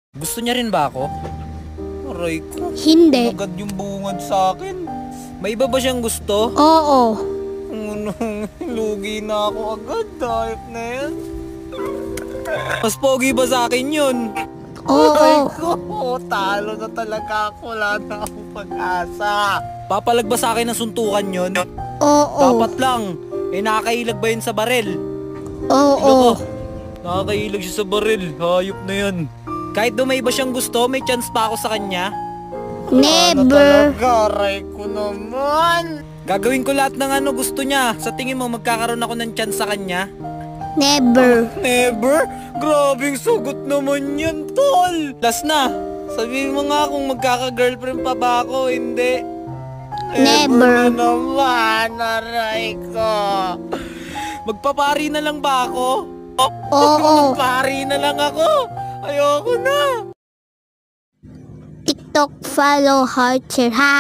Gusto niya rin ba ako? Aray ko. Hindi. Agad yung bungad sa akin. May iba ba siyang gusto? Oo. Lugi na ako agad. Dahil na yan. Mas pogi ba sa akin yun? Aray Oo. ko. Talo na talaga ako. Wala na akong pag-asa. Papalag ba sa akin ng suntukan yun? Oo. Dapat lang. Eh nakakailag ba yun sa baril? Oo. Nakakailag siya sa baril. Hayop na yan. Kahit daw may iba siyang gusto, may chance pa ako sa kanya. Never. Aray ko naman. Gagawin ko lahat ng ano gusto niya. Sa tingin mo magkakaroon ako ng chance sa kanya? Never. Never? Grabing sugot naman yan, tol. Last na. Sabihin mo nga kung magkaka-girlfriend pa ba ako, hindi. Never. Na naman, aray ko. Magpapari na lang ba ako? Oo. Magpapari na lang ako. Ayoko na. TikTok follow Archer ha.